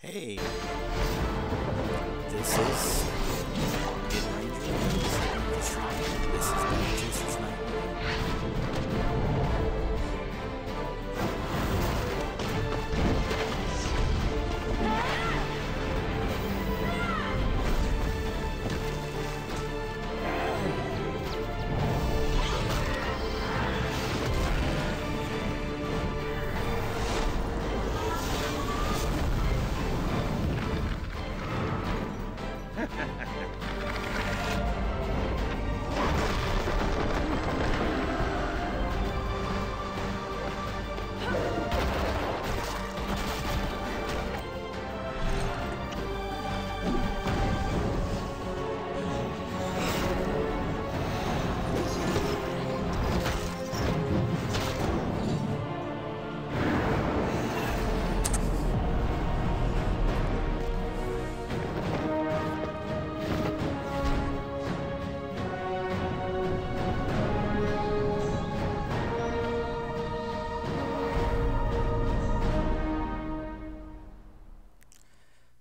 Hey, this is Hidden Ranger. This is Battle Chasers Nightwar.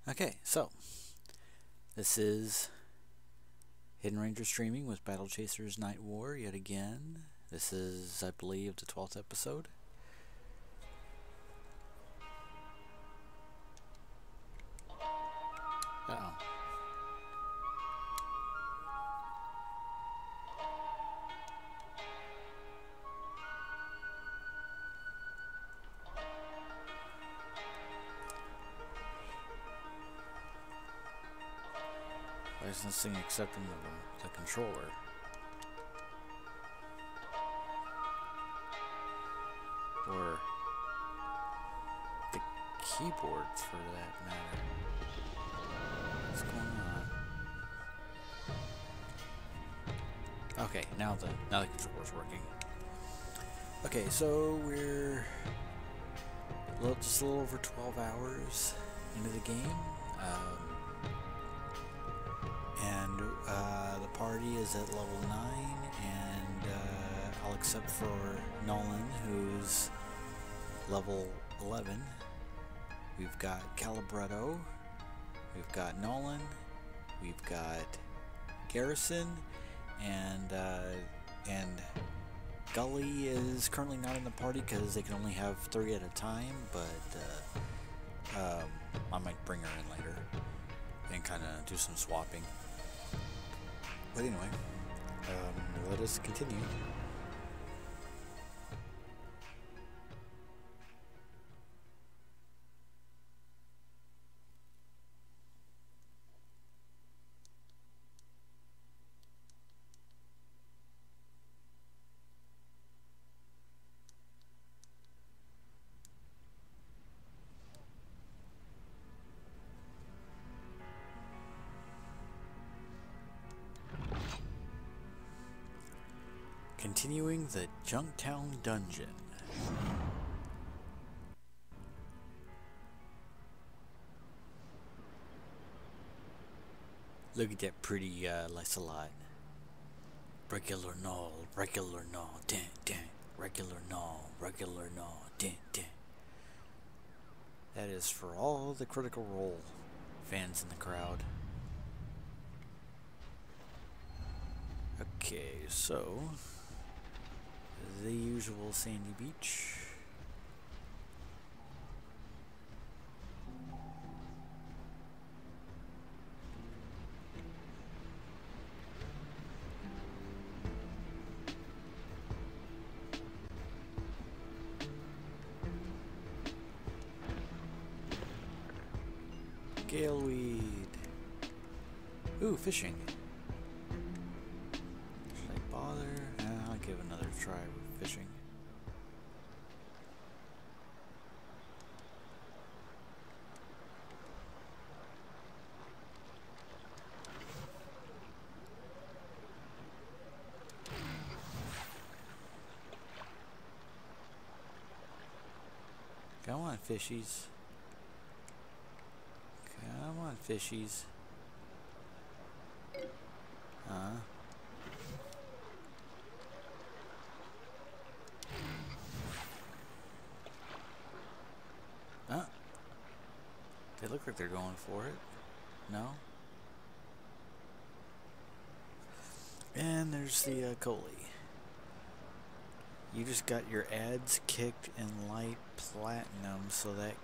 Okay, so this is Hidden Ranger streaming with Battle Chasers Nightwar yet again. This is, I believe, the 12th episode. Uh-oh. Why isn't this thing accepting the controller? Or the keyboard, for that matter. What's going on? Okay, now the controller's working. Okay, so we're just a little over 12 hours into the game. And the party is at level 9, and all except for Nolan, who's level 11. We've got Calibretto, we've got Nolan, we've got Garrison, and Gully is currently not in the party because they can only have 3 at a time, but I might bring her in later and kind of do some swapping. But anyway, let us continue. Continuing the Junktown Dungeon. Look at that pretty Lysolot. Regular null, ding, ding. Regular null, ding, ding. That is for all the Critical Role fans in the crowd. Okay, so the usual sandy beach. Galeweed. Ooh, fishing. Should I bother? I'll give another try with fishing. Come on, fishies. Come on, fishies. look like they're going for it. No? And there's the goalie. You just got your ads kicked in light platinum, so that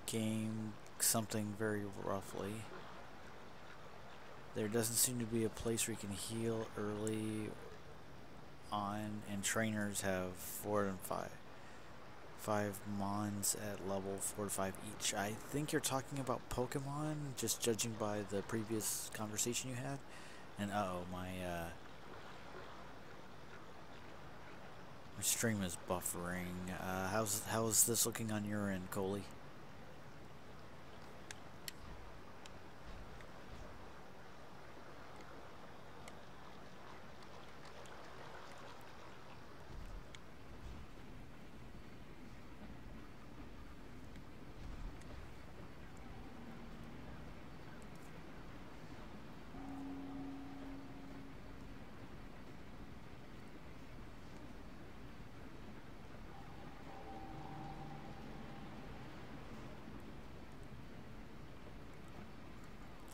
game something very roughly. There doesn't seem to be a place where you can heal early on, and trainers have 4 and 5 mons at level 4 to 5 each. I think you're talking about Pokemon, just judging by the previous conversation you had. And my stream is buffering. How's this looking on your end, Coley?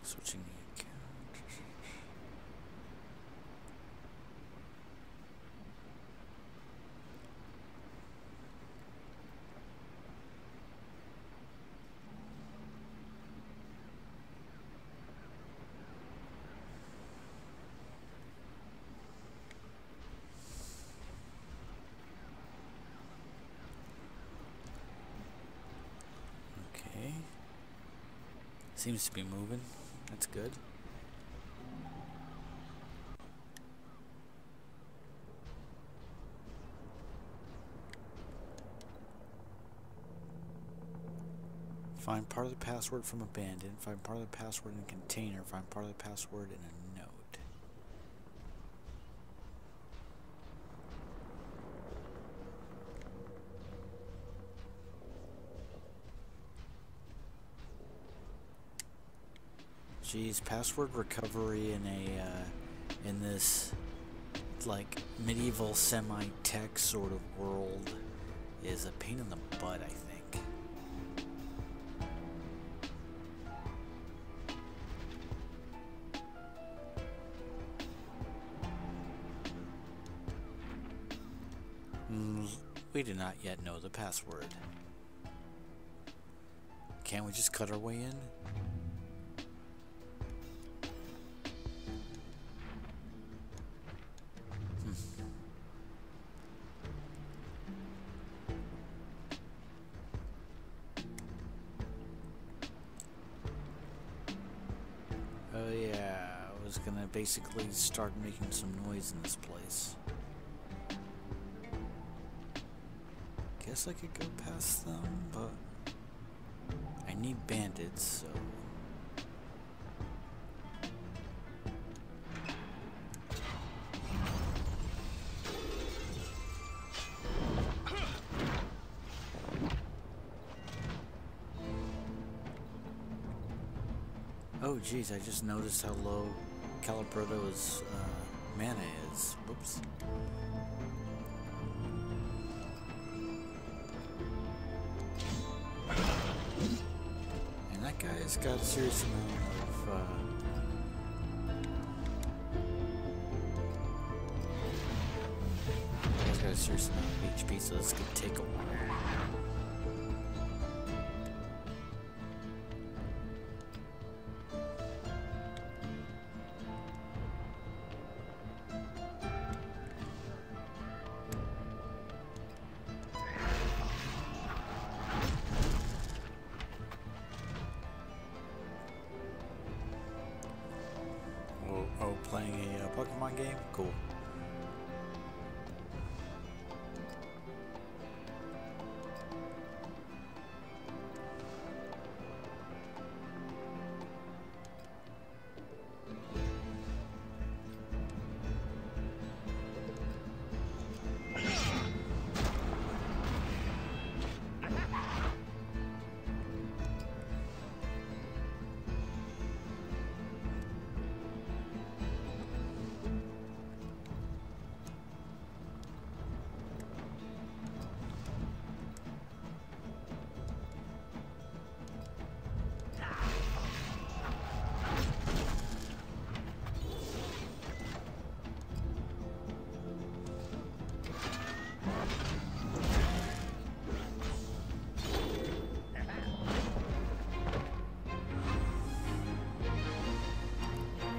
Switching the account. Okay. Seems to be moving. That's good. Find part of the password from abandoned. Find part of the password in a container. Find part of the password in a note. Geez, password recovery in a in this like medieval semi-tech sort of world is a pain in the butt, I think. We do not yet know the password. Can't we just cut our way in? Oh yeah, I was gonna basically start making some noise in this place. Guess I could go past them, but I need bandits, so... Oh geez, I just noticed how low Caliproto's mana is. Whoops. And that guy's got a serious amount of he's got a serious amount of HP, so this could take a while. Playing a Pokemon game? Cool.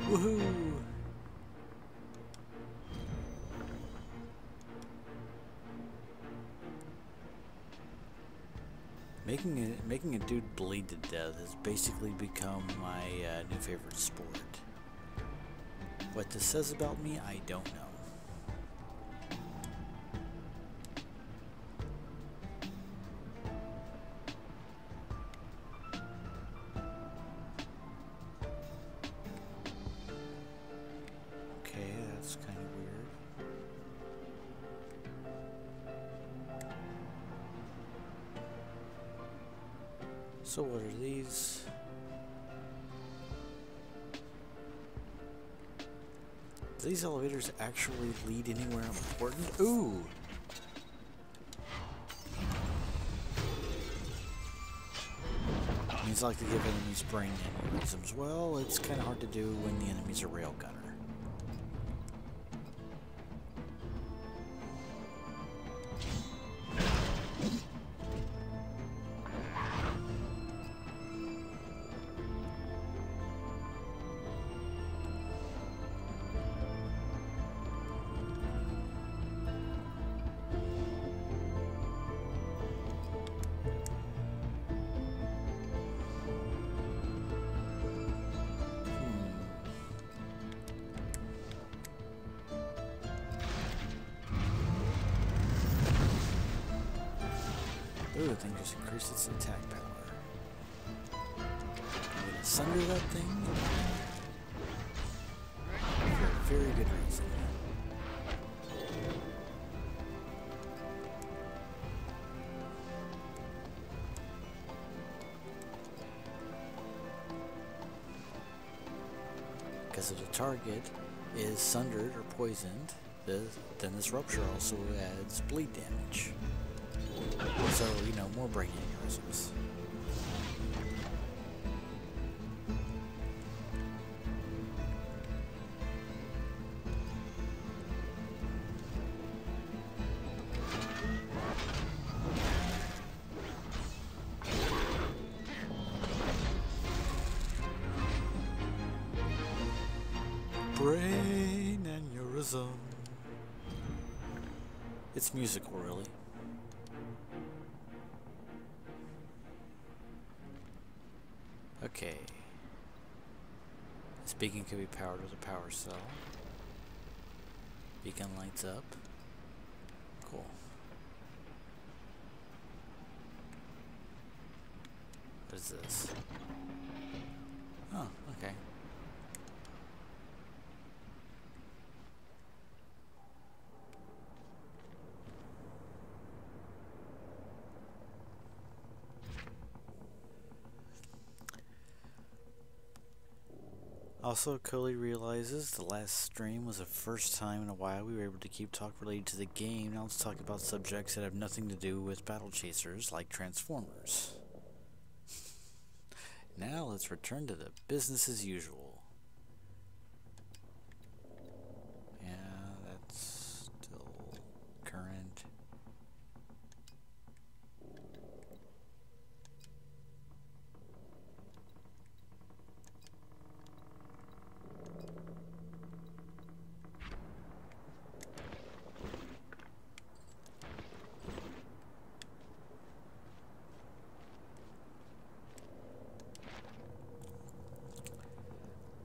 Woohoo! Making a dude bleed to death has basically become my new favorite sport. What this says about me, I don't know. Okay, that's kind of weird. So what are these? Do these elevators actually lead anywhere important? Ooh! Means like to give enemies brain aneurysms. Well, it's kind of hard to do when the enemy's a railgunner. Ooh, the thing just increased its attack power. I'm gonna sunder that thing for a very good reason. Because if the target is sundered or poisoned, then this rupture also adds bleed damage. So, you know, more brain aneurysms. Brain aneurysm. It's musical, really. Okay. This beacon can be powered with a power cell. Beacon lights up. Cool. What is this? Oh, okay. Also, Coley realizes the last stream was the first time in a while we were able to keep talk related to the game. Now let's talk about subjects that have nothing to do with battle chasers, like Transformers. Now let's return to the business as usual. Yeah, that's still current.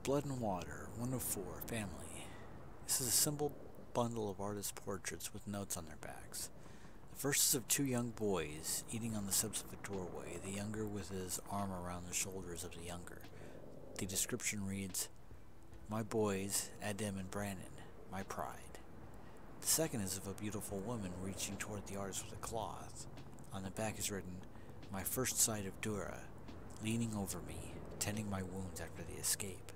Blood and Water, 104, Family. This is a simple bundle of artist portraits with notes on their backs. The first is of two young boys eating on the steps of a doorway, the younger with his arm around the shoulders of the younger. The description reads, "My boys, Adam and Brandon, my pride." The second is of a beautiful woman reaching toward the artist with a cloth. On the back is written, "My first sight of Dura, leaning over me, tending my wounds after the escape."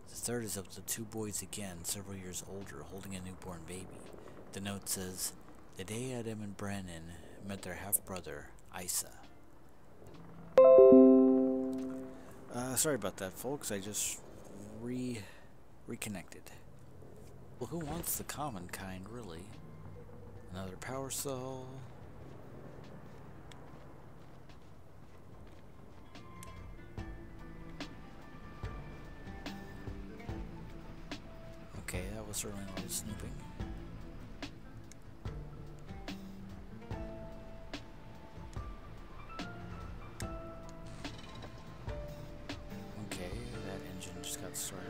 The third is of the two boys again, several years older, holding a newborn baby. The note says, "The day Adam and Brandon met their half-brother, Isa." Sorry about that, folks. I just reconnected. Well, who wants the common kind, really? Another power cell. was certainly a lot of snooping. Okay, that engine just got started.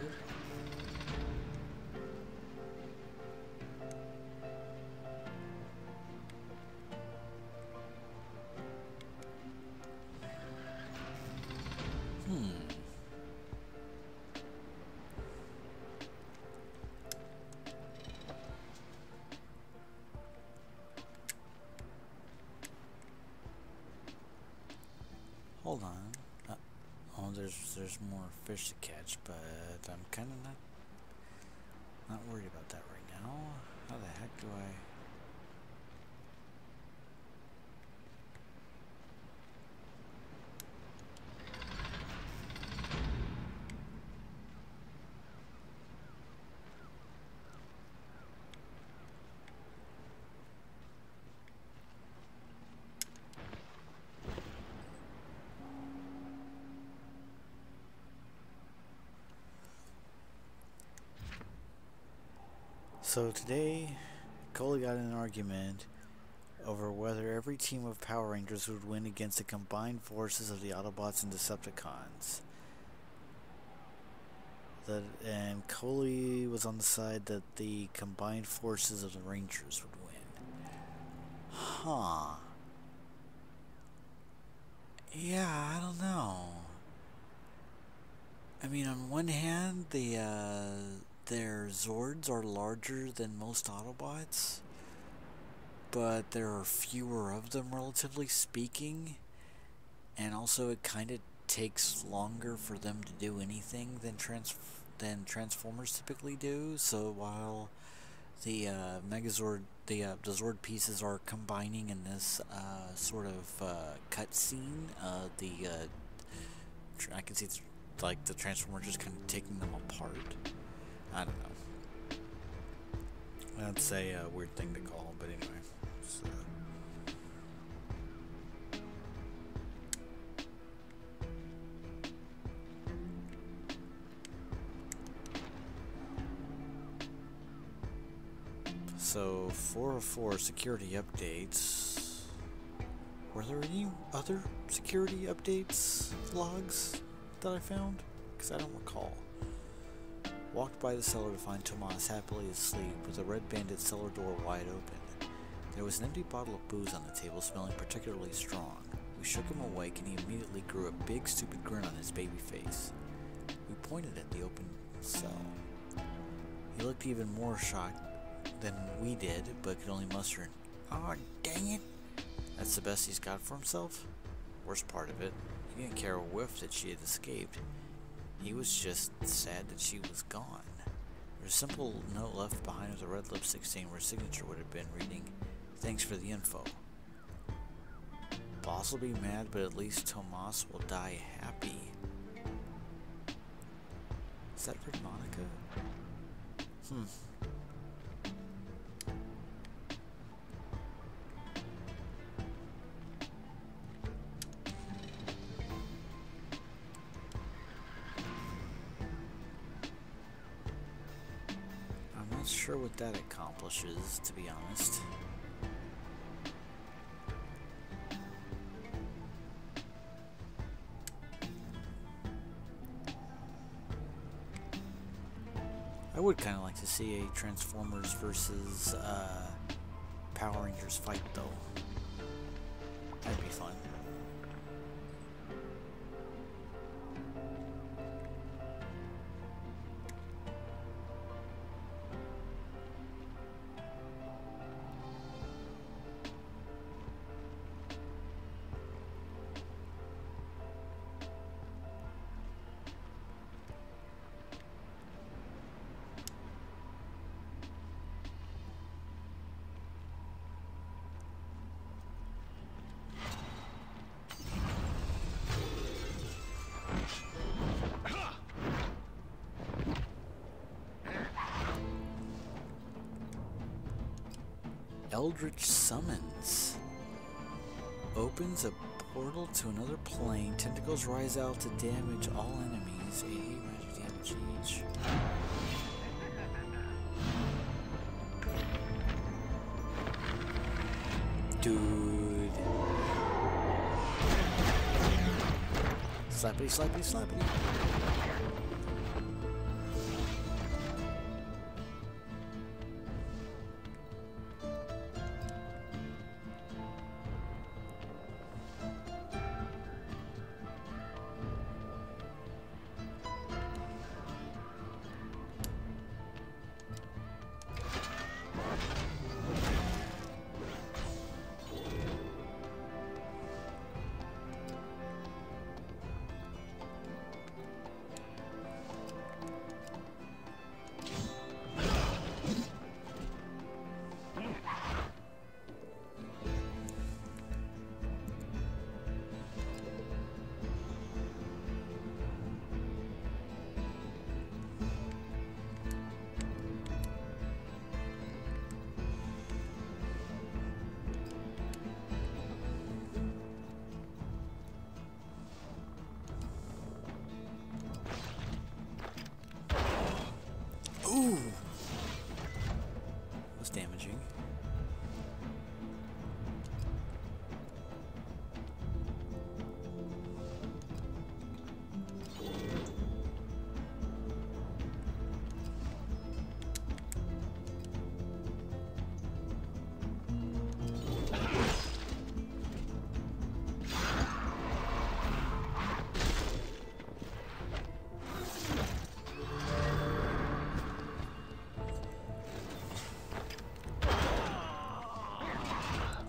Hold on. Oh, there's more fish to catch, but I'm kind of not worried about that right now. How the heck do I? So today, Coley got in an argument over whether every team of Power Rangers would win against the combined forces of the Autobots and Decepticons. And Coley was on the side that the combined forces of the Rangers would win. Huh. Yeah, I don't know. I mean, on one hand, their Zords are larger than most Autobots, but there are fewer of them, relatively speaking, and also it kind of takes longer for them to do anything than Transformers typically do. So while the Megazord, the Zord pieces are combining in this sort of cutscene, I can see like the Transformers just kind of taking them apart. I don't know. That's a weird thing to call, but anyway. So 404 security updates. Were there any other security updates logs that I found? Because I don't recall. Walked by the cellar to find Tomas happily asleep with the Red Bandit cellar door wide open. There was an empty bottle of booze on the table, smelling particularly strong. We shook him awake and he immediately grew a big stupid grin on his baby face. We pointed at the open cell. He looked even more shocked than we did, but could only muster an, "Aw, dang it!" That's the best he's got for himself? Worst part of it, he didn't care a whiff that she had escaped. He was just sad that she was gone. There was a simple note left behind with a red lipstick stain where his signature would have been, reading, "Thanks for the info. Boss will be mad, but at least Tomas will die happy." Is that for Monica? I'm not sure what that accomplishes, to be honest. I would kind of like to see a Transformers versus Power Rangers fight, though. That'd be fun. Eldritch Summons opens a portal to another plane. Tentacles rise out to damage all enemies. 88 magic damage each. Dude. Slappity, slappity, slappity. Ooh! That's damaging.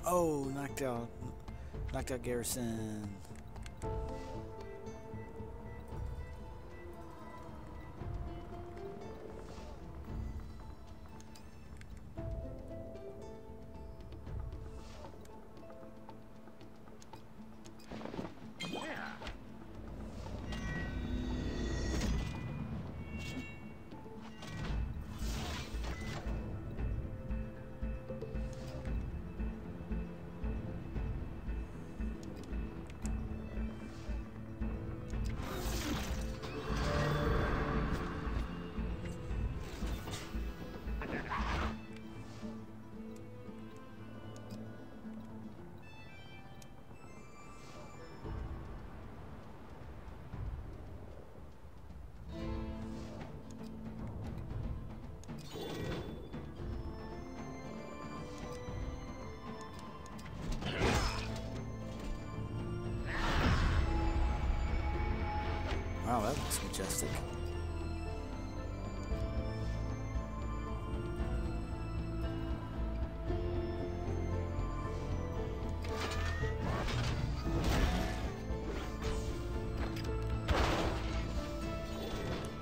Oh, knocked out Garrison. Wow, that looks majestic.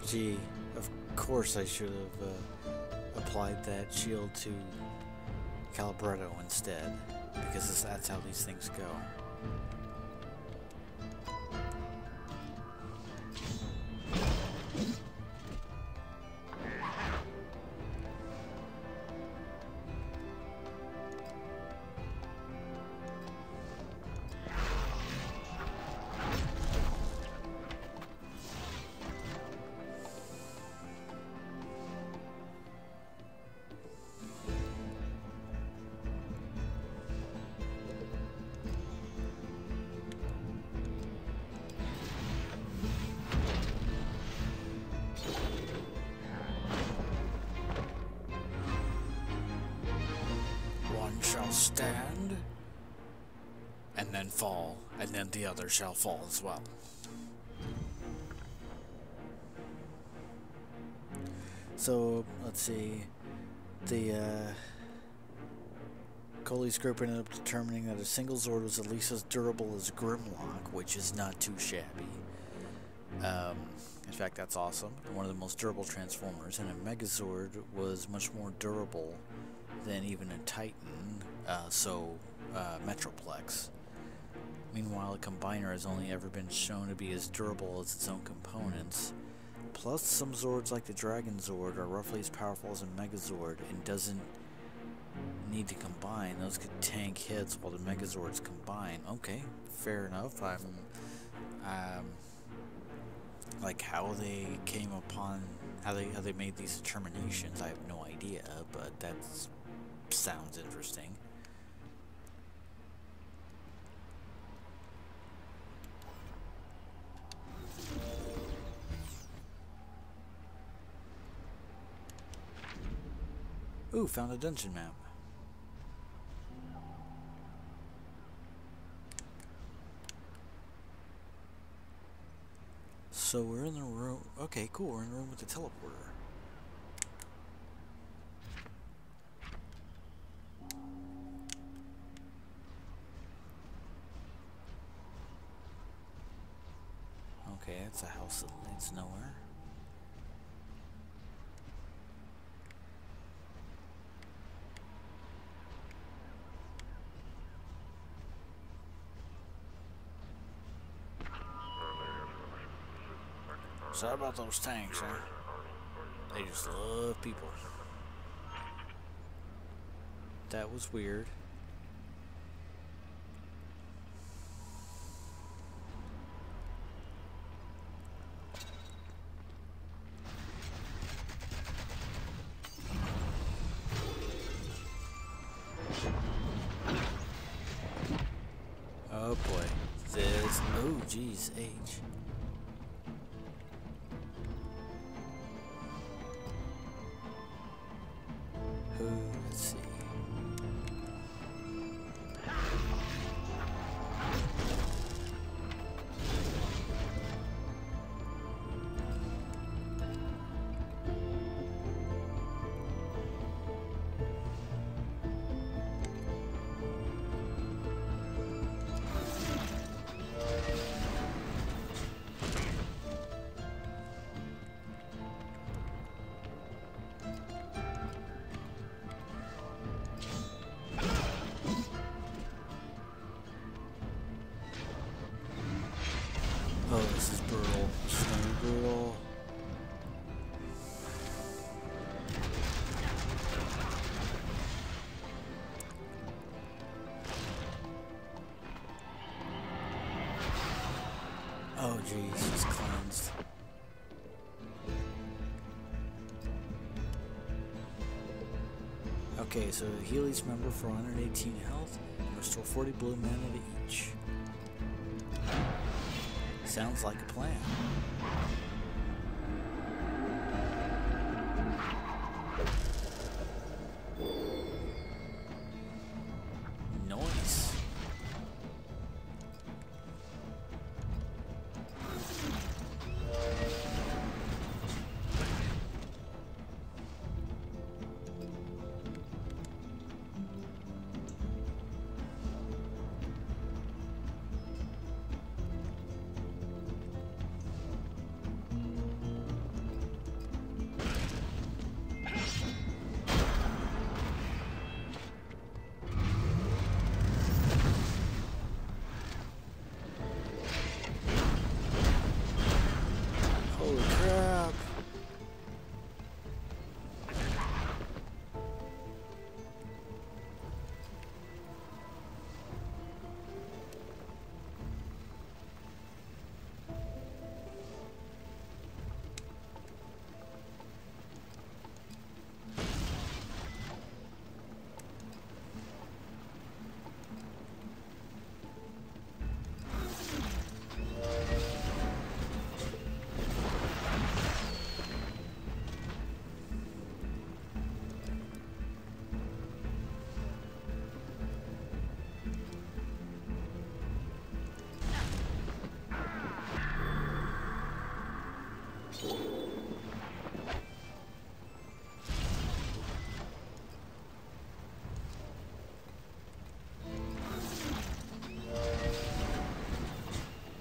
Gee, of course I should have applied that shield to Calibretto instead, because that's how these things go. Shall stand, and then fall, and then the other shall fall as well. So, let's see, the Coley's group ended up determining that a single Zord was at least as durable as Grimlock, which is not too shabby. In fact, that's awesome. One of the most durable Transformers, and a Megazord was much more durable than even a Titan, Metroplex. Meanwhile, a Combiner has only ever been shown to be as durable as its own components. Plus, some Zords like the Dragon Zord are roughly as powerful as a Megazord and doesn't need to combine. Those could tank hits while the Megazords combine. Okay, fair enough. Like how they came upon, how they made these determinations, I have no idea, but that sounds interesting. Ooh, found a dungeon map. So we're in the room. Okay, cool. We're in the room with the teleporter. Okay, it's a house that leads nowhere. Sorry about those tanks, huh? They just love people. That was weird. Oh boy. This. Oh geez, H. Let's see. Oh, this is brutal. This is gonna be brutal. Oh, geez, he's cleansed. Okay, so heal each member for 118 health and restore 40 blue mana to each. Sounds like a plan. Nice. Holy crap.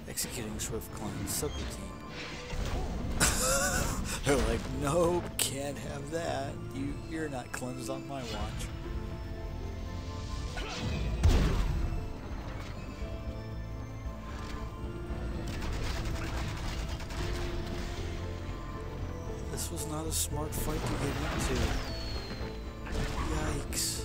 Executing Swift Cleanse subroutine. They're like, nope, can't have that. You're not cleansed on my watch. This was not a smart fight to get into. Yikes.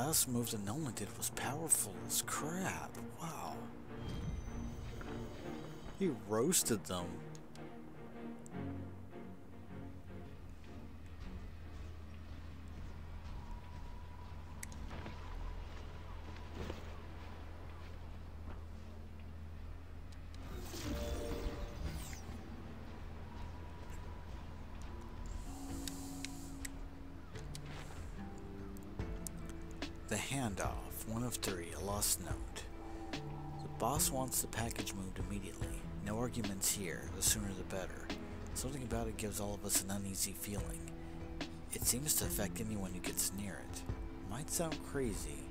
last move that Nolan did was powerful as crap. Wow. He roasted them. The handoff, 1 of 3, a lost note. The boss wants the package moved immediately. No arguments here, the sooner the better. Something about it gives all of us an uneasy feeling. It seems to affect anyone who gets near it. Might sound crazy,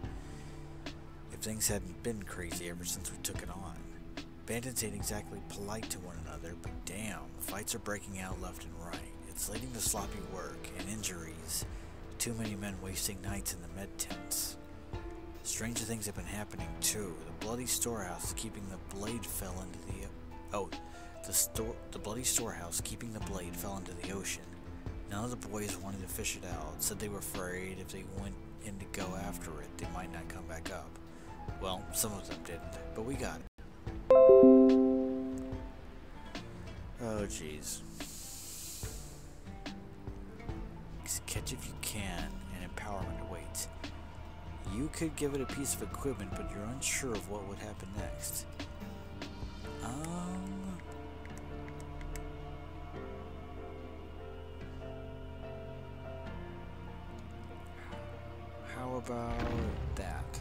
if things hadn't been crazy ever since we took it on. Bandits ain't exactly polite to one another, but damn, fights are breaking out left and right. It's leading to sloppy work and injuries. Too many men wasting nights in the med tents. Stranger things have been happening too. The bloody storehouse keeping the blade fell into the bloody storehouse keeping the blade fell into the ocean. None of the boys wanted to fish it out. Said they were afraid if they went in to go after it, they might not come back up. Well, some of them didn't, but we got it. Oh jeez. Catch if you can, and empowerment awaits. You could give it a piece of equipment, but you're unsure of what would happen next. How about that?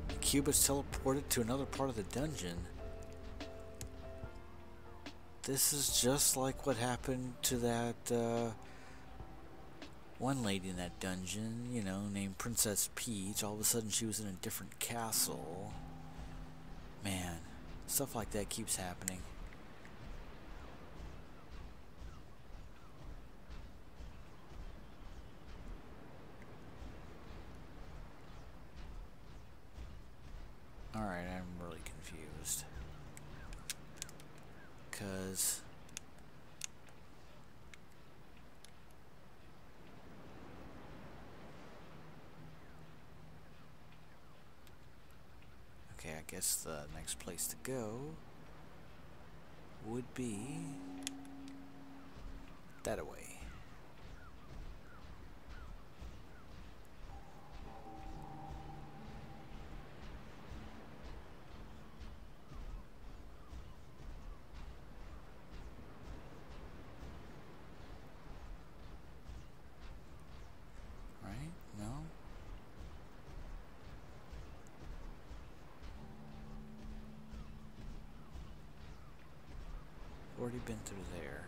The cube is teleported to another part of the dungeon. This is just like what happened to that one lady in that dungeon, you know, named Princess Peach. All of a sudden she was in a different castle. Man, stuff like that keeps happening. Alright, I'm really confused. Because okay, I guess the next place to go would be that away. Already been through there.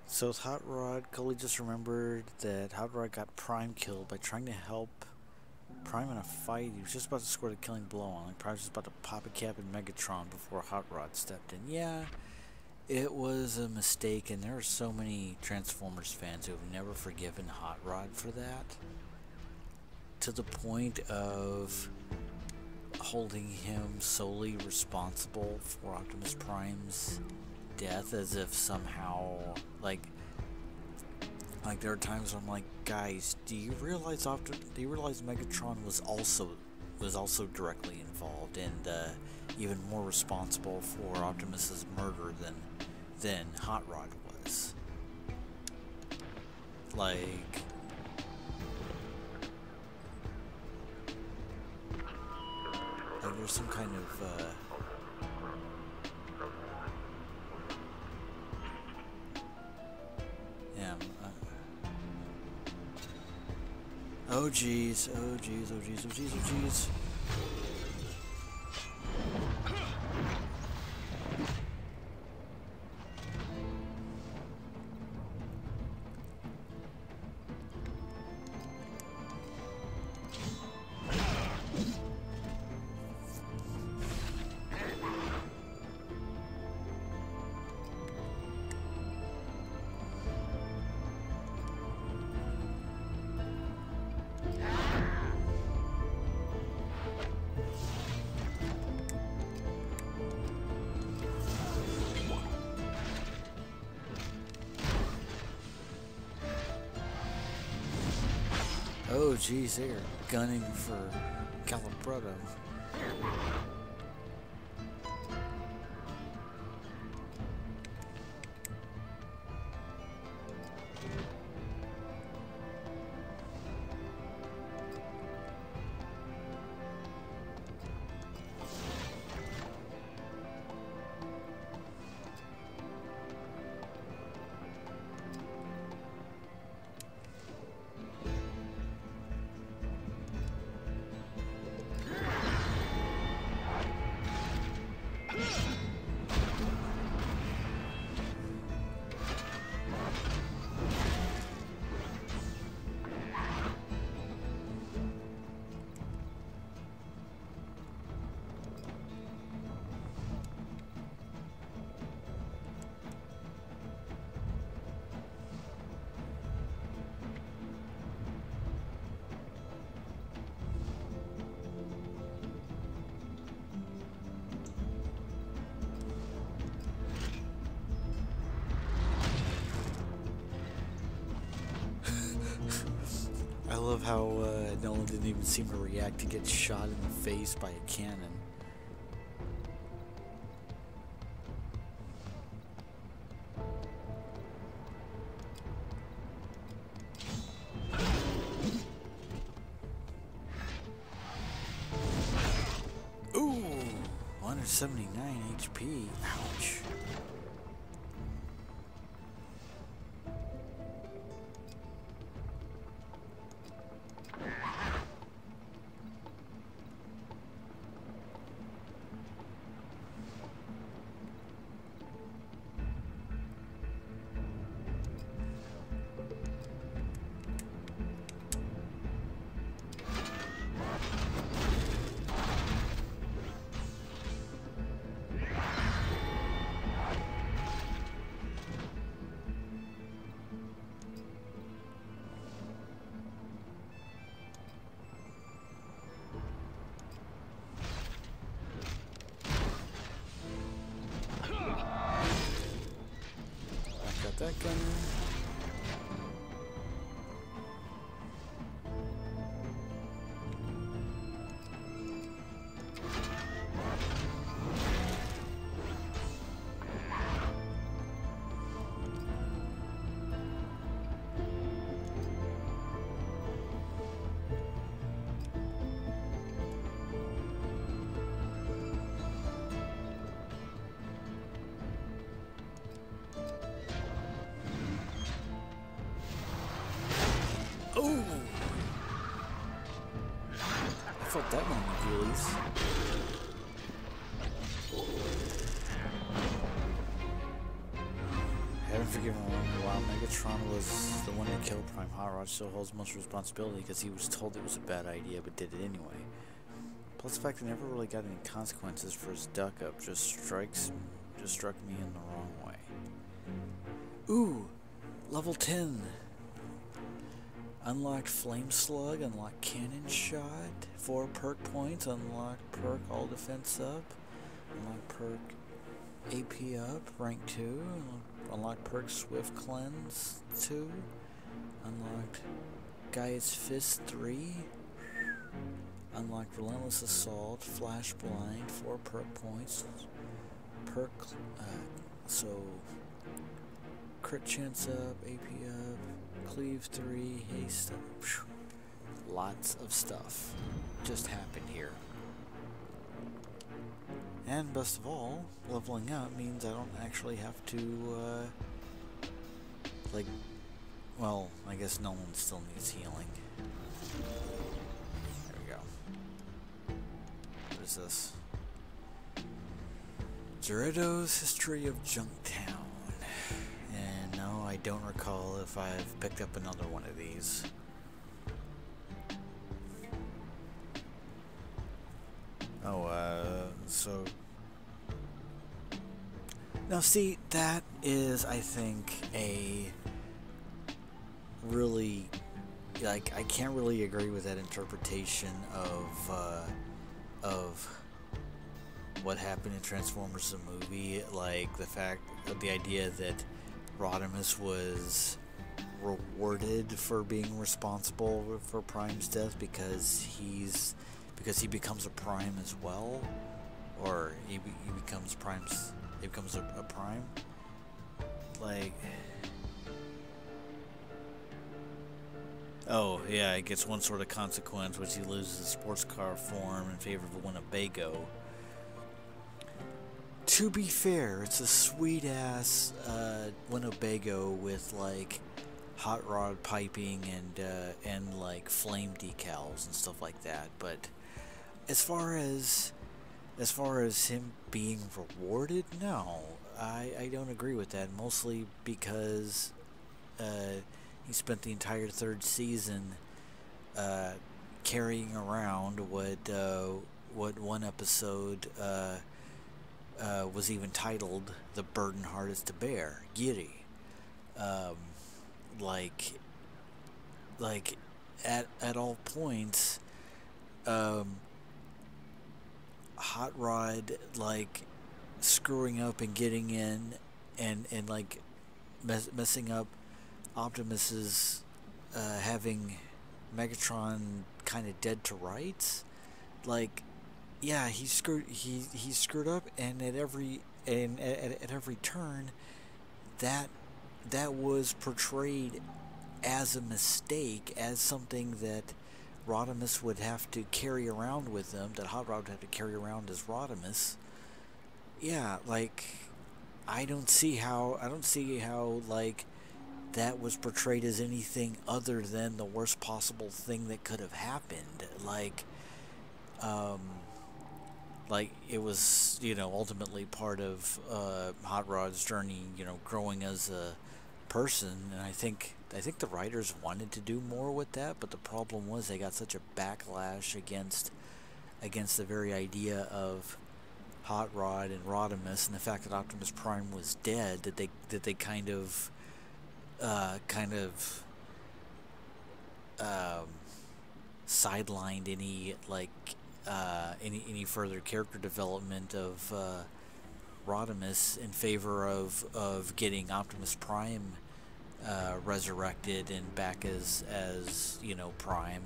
So with Hot Rod, Gully just remembered that Hot Rod got Prime killed by trying to help Prime in a fight. He was just about to score the killing blow on. Like Prime was just about to pop a cap in Megatron before Hot Rod stepped in. Yeah, it was a mistake, and there are so many Transformers fans who have never forgiven Hot Rod for that. To the point of holding him solely responsible for Optimus Prime's death, as if somehow, like there are times where I'm like, guys, do you realize Megatron was also directly involved and even more responsible for Optimus's murder than Hot Rod was? Like, there's some kind of oh geez, oh geez, oh geez, oh geez, oh geez. Oh, geez, they are gunning for Calabrotto. I love how Nolan didn't even seem to react to get shot in the face by a cannon. Ooh, 179 HP. Ouch. That gunner. Oh! I felt that one in the ghoulies. I haven't forgiven him while Megatron was the one that killed Prime Hot Rod, still holds most responsibility because he was told it was a bad idea but did it anyway. Plus the fact that he never really got any consequences for his duck up just struck me in the wrong way. Ooh! Level 10! Unlocked Flame Slug, unlocked Cannon Shot, 4 perk points, unlocked perk All Defense up, unlocked perk AP up, rank 2, unlocked perk Swift Cleanse 2, unlocked Gaia's Fist 3, unlocked Relentless Assault, Flash Blind, 4 perk points, perk, so Crit Chance up, AP up, Cleave 3, Haste up. Lots of stuff just happened here. And best of all, leveling up means I don't actually have to, like, well, I guess no one still needs healing. There we go. What is this? Zoreto's History of Junktown. And no, I don't recall if I've picked up another one of these. Oh, so... Now see, that is, I think, a really... Like, I can't really agree with that interpretation of what happened in Transformers the movie. Like, the idea that Rodimus was rewarded for being responsible for Prime's death because he becomes a Prime as well, or he becomes a Prime. Like, oh yeah, it gets one sort of consequence, which he loses his sports car form in favor of a Winnebago. To be fair, it's a sweet ass Winnebago with like hot rod piping and like flame decals and stuff like that. But as far as him being rewarded, no, I don't agree with that. Mostly because he spent the entire third season carrying around what one episode was even titled "The Burden Hardest to Bear," Giri. Like at all points, Hot Rod like screwing up and getting in and like messing up Optimus's having Megatron kind of dead to rights. Like, yeah, he screwed up, and at every turn, that was portrayed as a mistake, as something that Rodimus would have to carry around with him, that Hot Rod would have to carry around as Rodimus. Yeah, like, I don't see how like that was portrayed as anything other than the worst possible thing that could have happened. Like it was, ultimately part of Hot Rod's journey, growing as a person, and I think the writers wanted to do more with that, but the problem was they got such a backlash against the very idea of Hot Rod and Rodimus, and the fact that Optimus Prime was dead, that they kind of sidelined any any further character development of Rodimus in favor of getting Optimus Prime resurrected and back as Prime.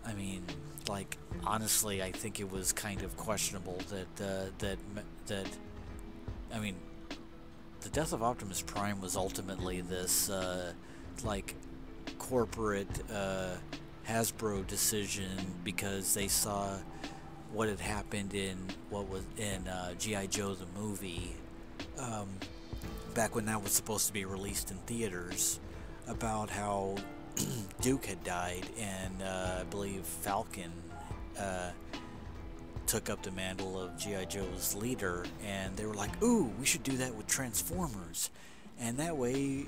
I mean, like, honestly, I think it was kind of questionable that I mean, the death of Optimus Prime was ultimately this like corporate Hasbro decision, because they saw what had happened in G.I. Joe the movie, back when that was supposed to be released in theaters, about how Duke had died, and I believe Falcon took up the mantle of G.I. Joe's leader, and they were like, ooh, we should do that with Transformers. And that way,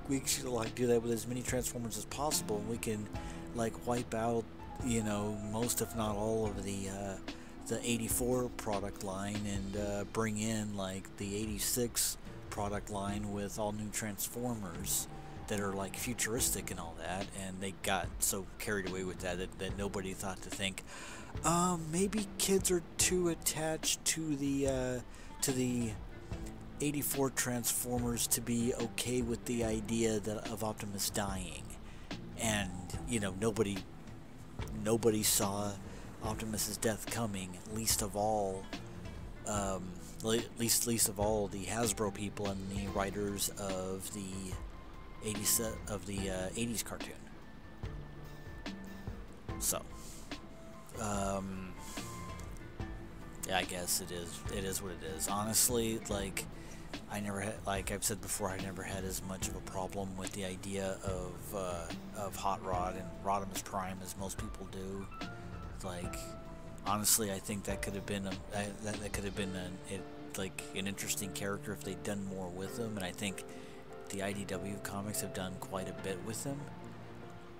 we should like do that with as many Transformers as possible, and we can like wipe out, most if not all of the 84 product line, and bring in like the 86 product line with all new Transformers that are like futuristic and all that. And they got so carried away with that nobody thought to think, maybe kids are too attached to the 84 Transformers to be okay with the idea of Optimus dying. And nobody saw Optimus's death coming, least of all least of all the Hasbro people and the writers of the 80s cartoon. So yeah, I guess it is what it is. Honestly, like, I never had, like I've said before, I never had as much of a problem with the idea of Hot Rod and Rodimus Prime as most people do. Like, honestly, I think that could have been an interesting character if they'd done more with him, and I think the IDW comics have done quite a bit with him.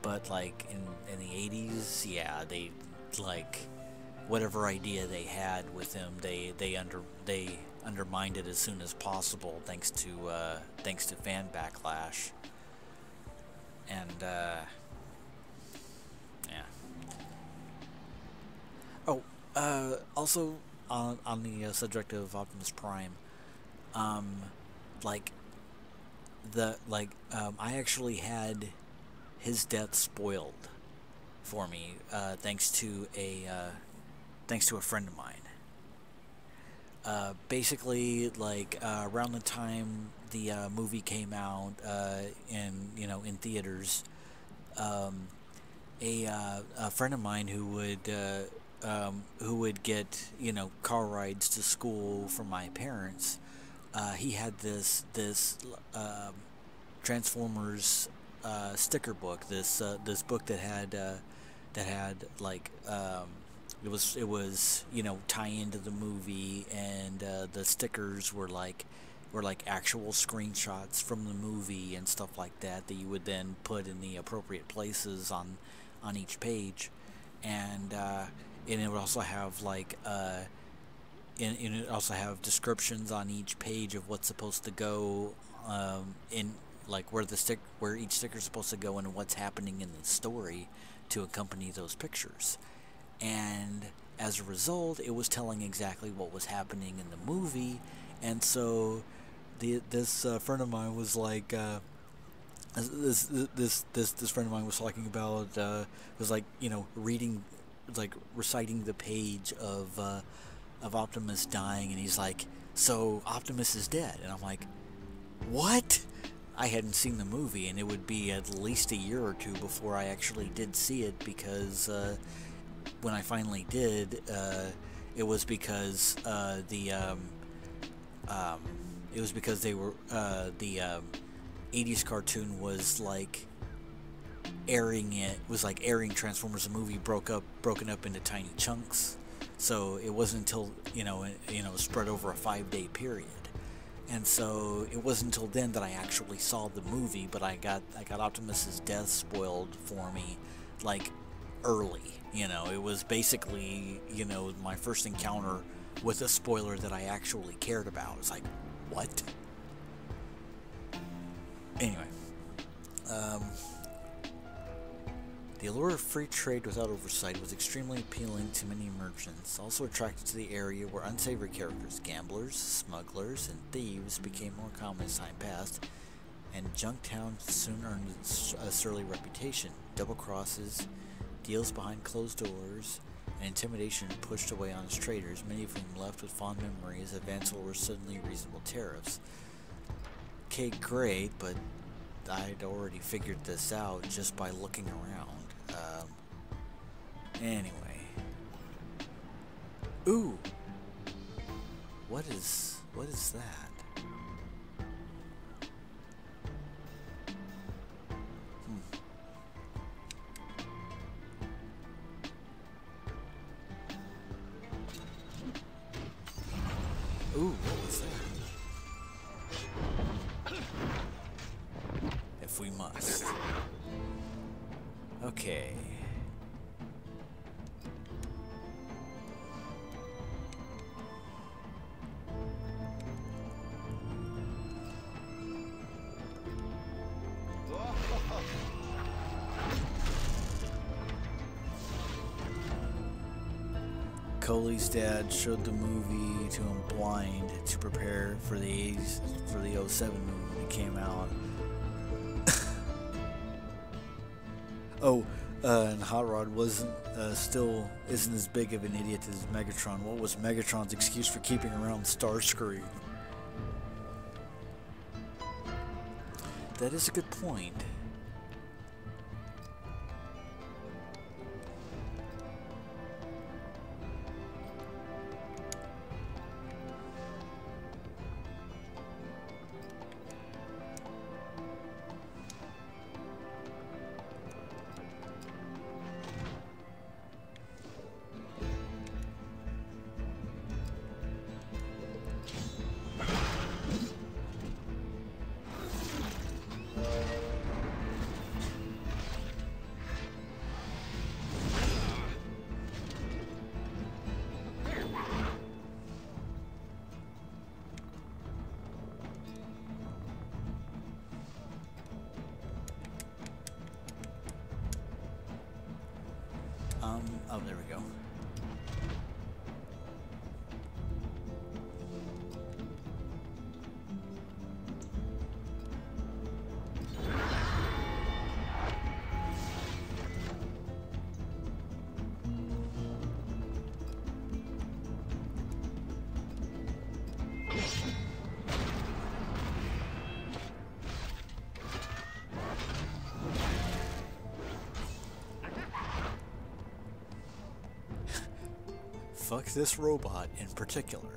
But like in the 80s, yeah, they like whatever idea they had with him, they undermined it as soon as possible, thanks to fan backlash. And yeah. Oh, also on the subject of Optimus Prime, like, I actually had his death spoiled for me, thanks to a friend of mine. Basically, around the time the movie came out, in theaters, um, a friend of mine who would get car rides to school from my parents. He had this Transformers sticker book. This book that had it was tie into the movie, and the stickers were like actual screenshots from the movie and stuff like that that you would then put in the appropriate places on each page, and it would also have and it also have descriptions on each page of what's supposed to go in where each sticker is supposed to go and what's happening in the story to accompany those pictures. And as a result, it was telling exactly what was happening in the movie. And so this friend of mine was this friend of mine was talking about was reading, reciting the page of Optimus dying, and he's like, so Optimus is dead. And I'm like, what? I hadn't seen the movie, and it would be at least a year or two before I actually did see it, because when I finally did, it was because they were the 80s cartoon was airing Transformers the movie broken up into tiny chunks. So it wasn't until spread over a 5-day period. And so it wasn't until then that I actually saw the movie, but I got Optimus's death spoiled for me early. It was basically my first encounter with a spoiler that I actually cared about. It's like, what? Anyway, the allure of free trade without oversight was extremely appealing to many merchants, also attracted to the area where unsavory characters, gamblers, smugglers, and thieves became more common as time passed, and Junktown soon earned a surly reputation. Double crosses, deals behind closed doors, and intimidation pushed away honest traders, many of whom left with fond memories of Vansel suddenly reasonable tariffs. Okay, great, but I'd already figured this out just by looking around. Anyway. Ooh! What is that? Ooh, what was that? If we must. Okay. Coley's dad showed the movie to him blind to prepare for the '07 movie when it came out. And Hot Rod isn't as big of an idiot as Megatron. What was Megatron's excuse for keeping around Starscream? That is a good point. Oh, there we go. fuck this robot in particular.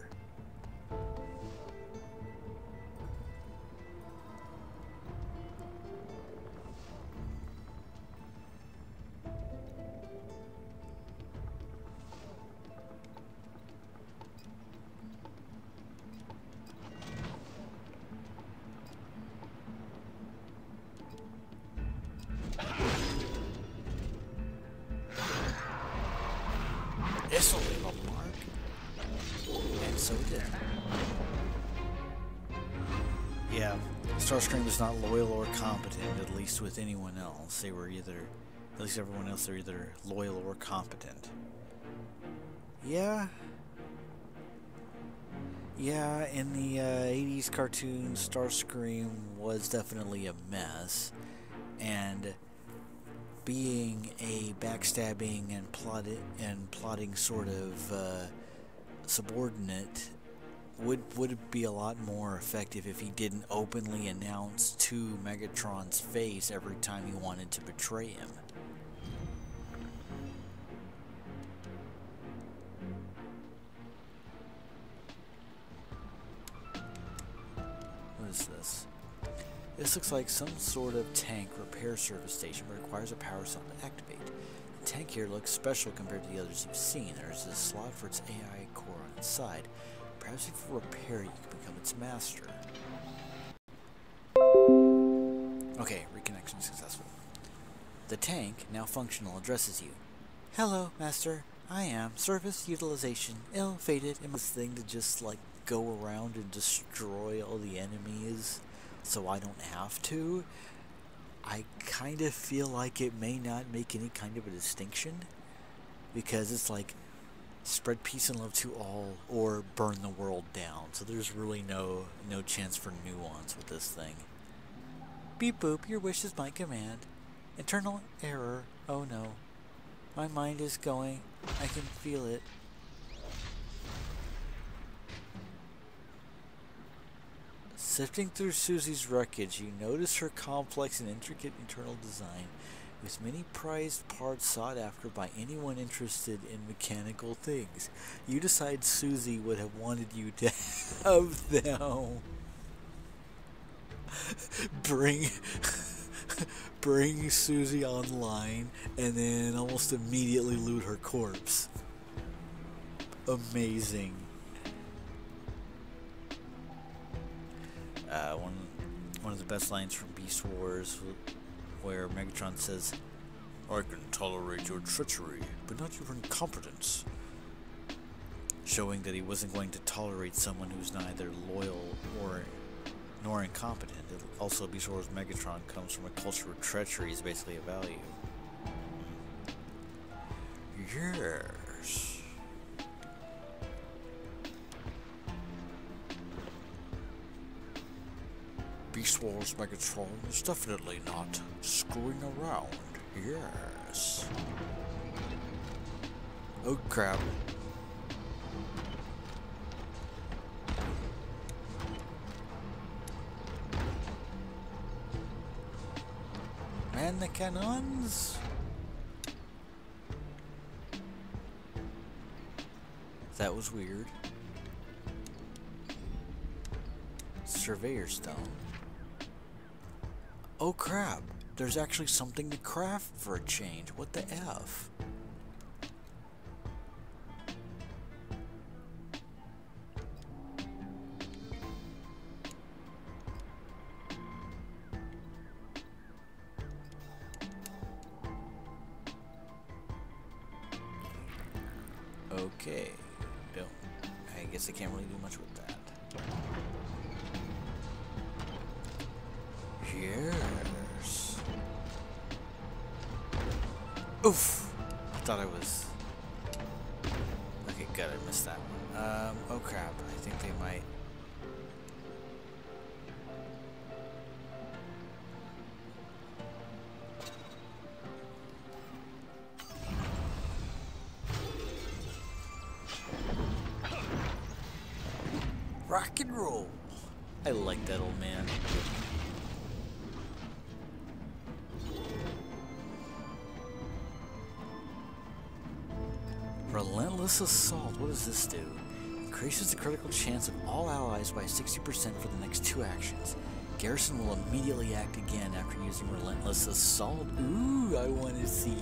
This'll leave a mark. And so it did. Yeah, Starscream is not loyal or competent, at least with anyone else. They were either, at least everyone else, they're either loyal or competent. Yeah. Yeah, in the 80s cartoon, Starscream was definitely a mess. And being a backstabbing and plotting sort of subordinate would be a lot more effective if he didn't openly announce to Megatron's face every time he wanted to betray him. What is this? This looks like some sort of tank repair service station, but requires a power cell to activate. The tank here looks special compared to the others you've seen. There's a slot for its AI core on its side. Perhaps if you repair it, you can become its master. Okay, reconnection successful. The tank, now functional, addresses you. Hello, Master. I am service utilization, ill-fated, and this thing to just, like, go around and destroy all the enemies so I don't have to. I kind of feel like it may not make any kind of a distinction, because it's like spread peace and love to all or burn the world down. So there's really no chance for nuance with this thing. Beep boop, your wish is my command. Internal error. Oh no. My mind is going. I can feel it. Sifting through Susie's wreckage, you notice her complex and intricate internal design, with many prized parts sought after by anyone interested in mechanical things. You decide Susie would have wanted you to have them. Bring Susie online and then almost immediately loot her corpse. Amazing. One of the best lines from Beast Wars, where Megatron says, "I can tolerate your treachery, but not your incompetence," showing that he wasn't going to tolerate someone who's neither loyal nor incompetent. It also, Beast Wars Megatron comes from a culture where treachery is basically a value. Yes. Beast Wars Megatron is definitely not screwing around. Yes. Oh crap. Man the cannons. That was weird. Surveyor Stone. Oh crap, there's actually something to craft for a change. What the F? Okay, I guess I can't really do much with that. Yes. Oof! I thought I was... Okay, good, I missed that one. Oh crap, I think they might... Rock and roll! I like that old man. Relentless Assault. What does this do? Increases the critical chance of all allies by 60% for the next 2 actions. Garrison will immediately act again after using Relentless Assault. Ooh, I want to see.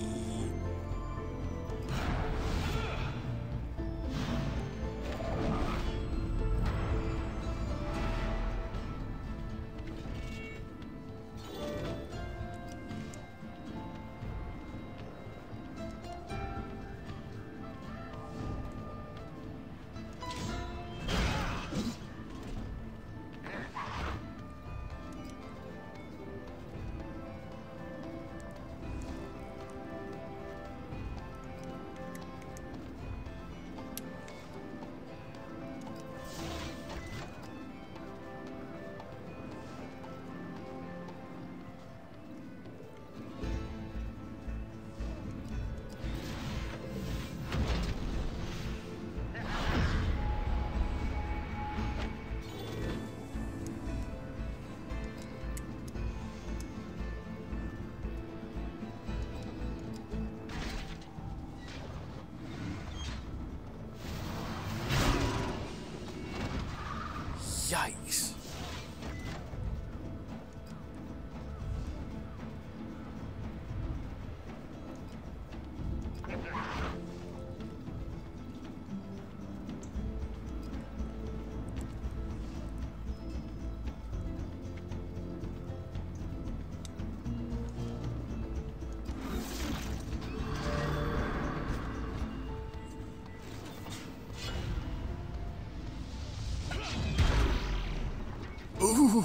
Yikes. Ooh.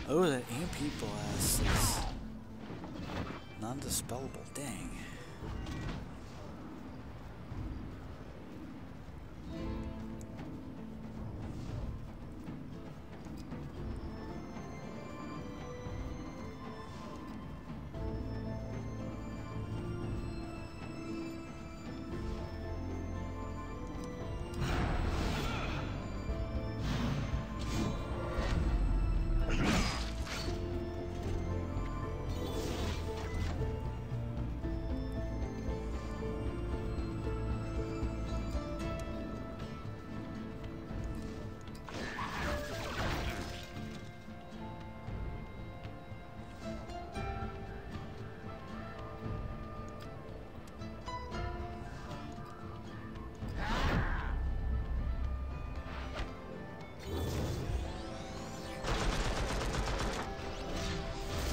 Oh, that EMP blast is non-dispellable. Dang.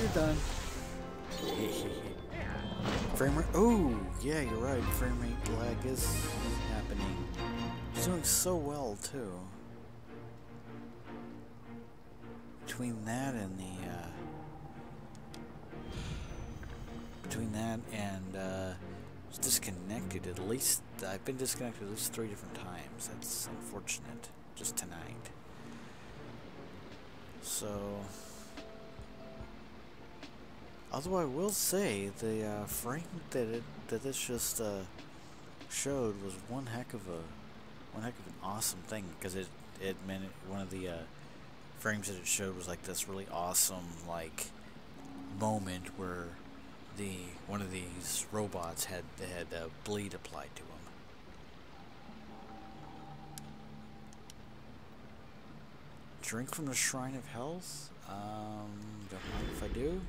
You're done. Frame rate. Oh, yeah, you're right. Frame rate lag is happening. He's doing so well too. Between that and it's disconnected. At least I've been disconnected at least 3 different times. That's unfortunate. Just tonight. So. Although I will say the frame that this just showed was one heck of an awesome thing, because it meant one of the frames that it showed was like this really awesome like moment where one of these robots had bleed applied to him. Drink from the Shrine of Health. Don't mind if I do.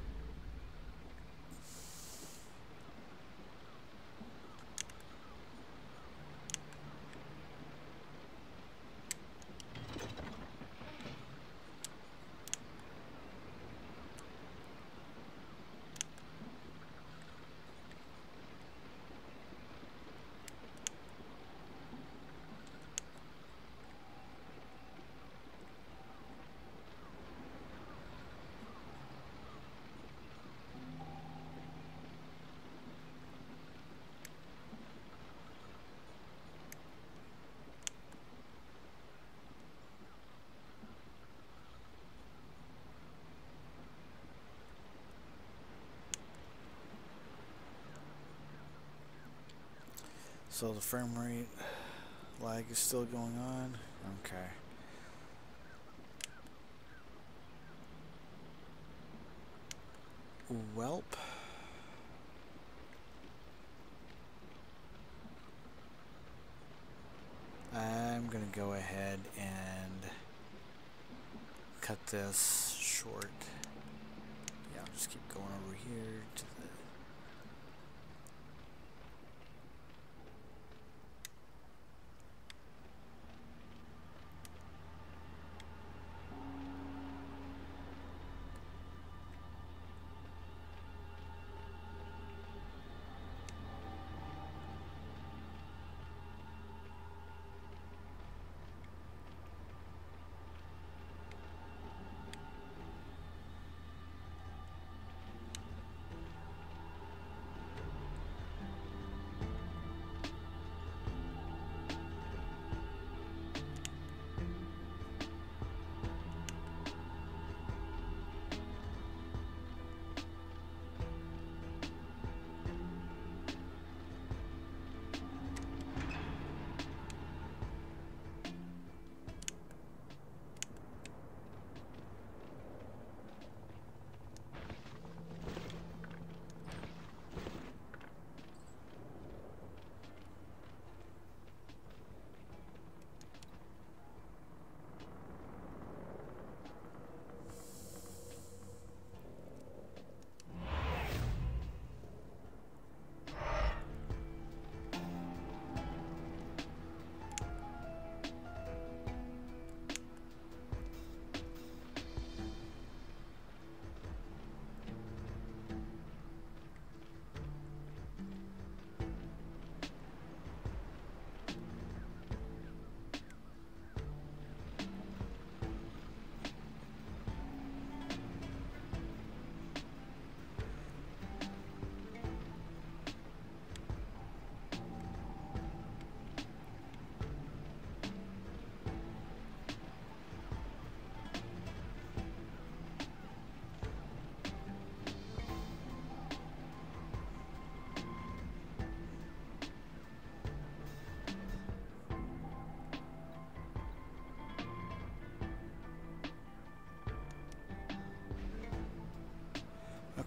So the frame rate lag is still going on. Okay. Welp. I'm gonna go ahead and cut this short. Yeah, I'll just keep going over here to the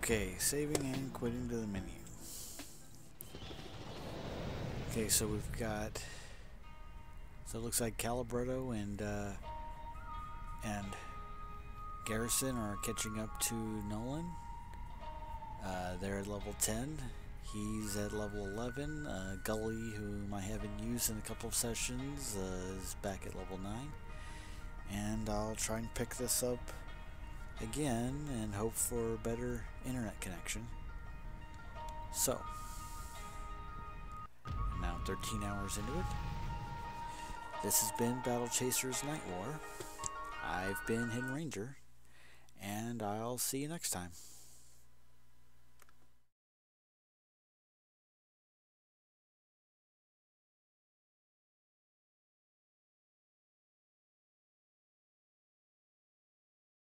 okay, saving and quitting to the menu. Okay, so we've got, so it looks like Calibretto and Garrison are catching up to Nolan. They're at level 10. He's at level 11. Gully, whom I haven't used in a couple of sessions, is back at level 9. And I'll try and pick this up again and hope for a better internet connection. So, now 13 hours into it. This has been Battle Chasers Nightwar. I've been Hidden Ranger, and I'll see you next time.